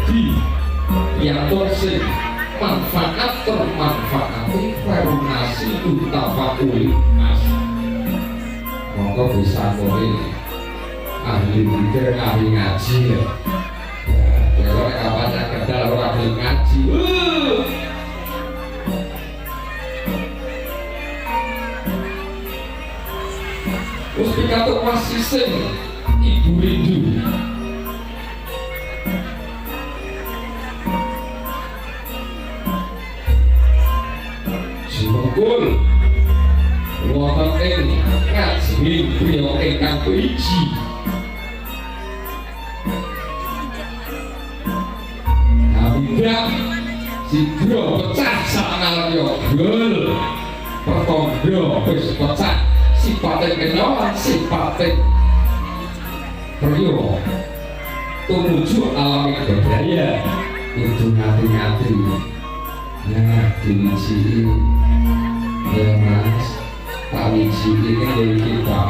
dadi piantun sing manfaat termanfaati perunasi utafakuli mas monggo bisa kowe ahli pikir ahli ngaji ya kalau kapan kedal orang ahli ngaji terus dikatuk masih sing ibu rindu Sumengkul wonten ing ngaji beliau ingkang wiji Hamidah sidra pecah sanalya gol pertanda wis pecah sipate kenalan sipate priyo tumuju alami budaya kudu ngati-ngati nah diwiji ya mas tak wiji ini dari kita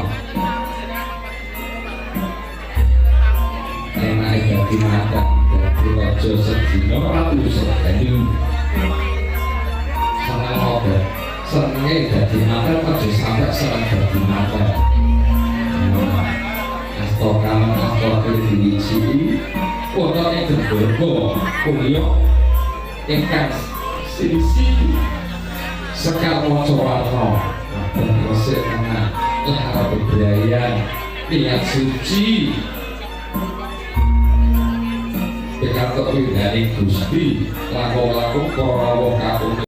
enak dadi makan dadi raja sedina ratu sedaya seneng obat senenge dadi makan aja sampai seneng dadi makan astokan astokan diwiji fotonya gedorgo kuliah ingkang sisi sekal moco warna dan resik tengah lara bebrayan niat suci pikatuk widani Gusti laku-laku para wong kapung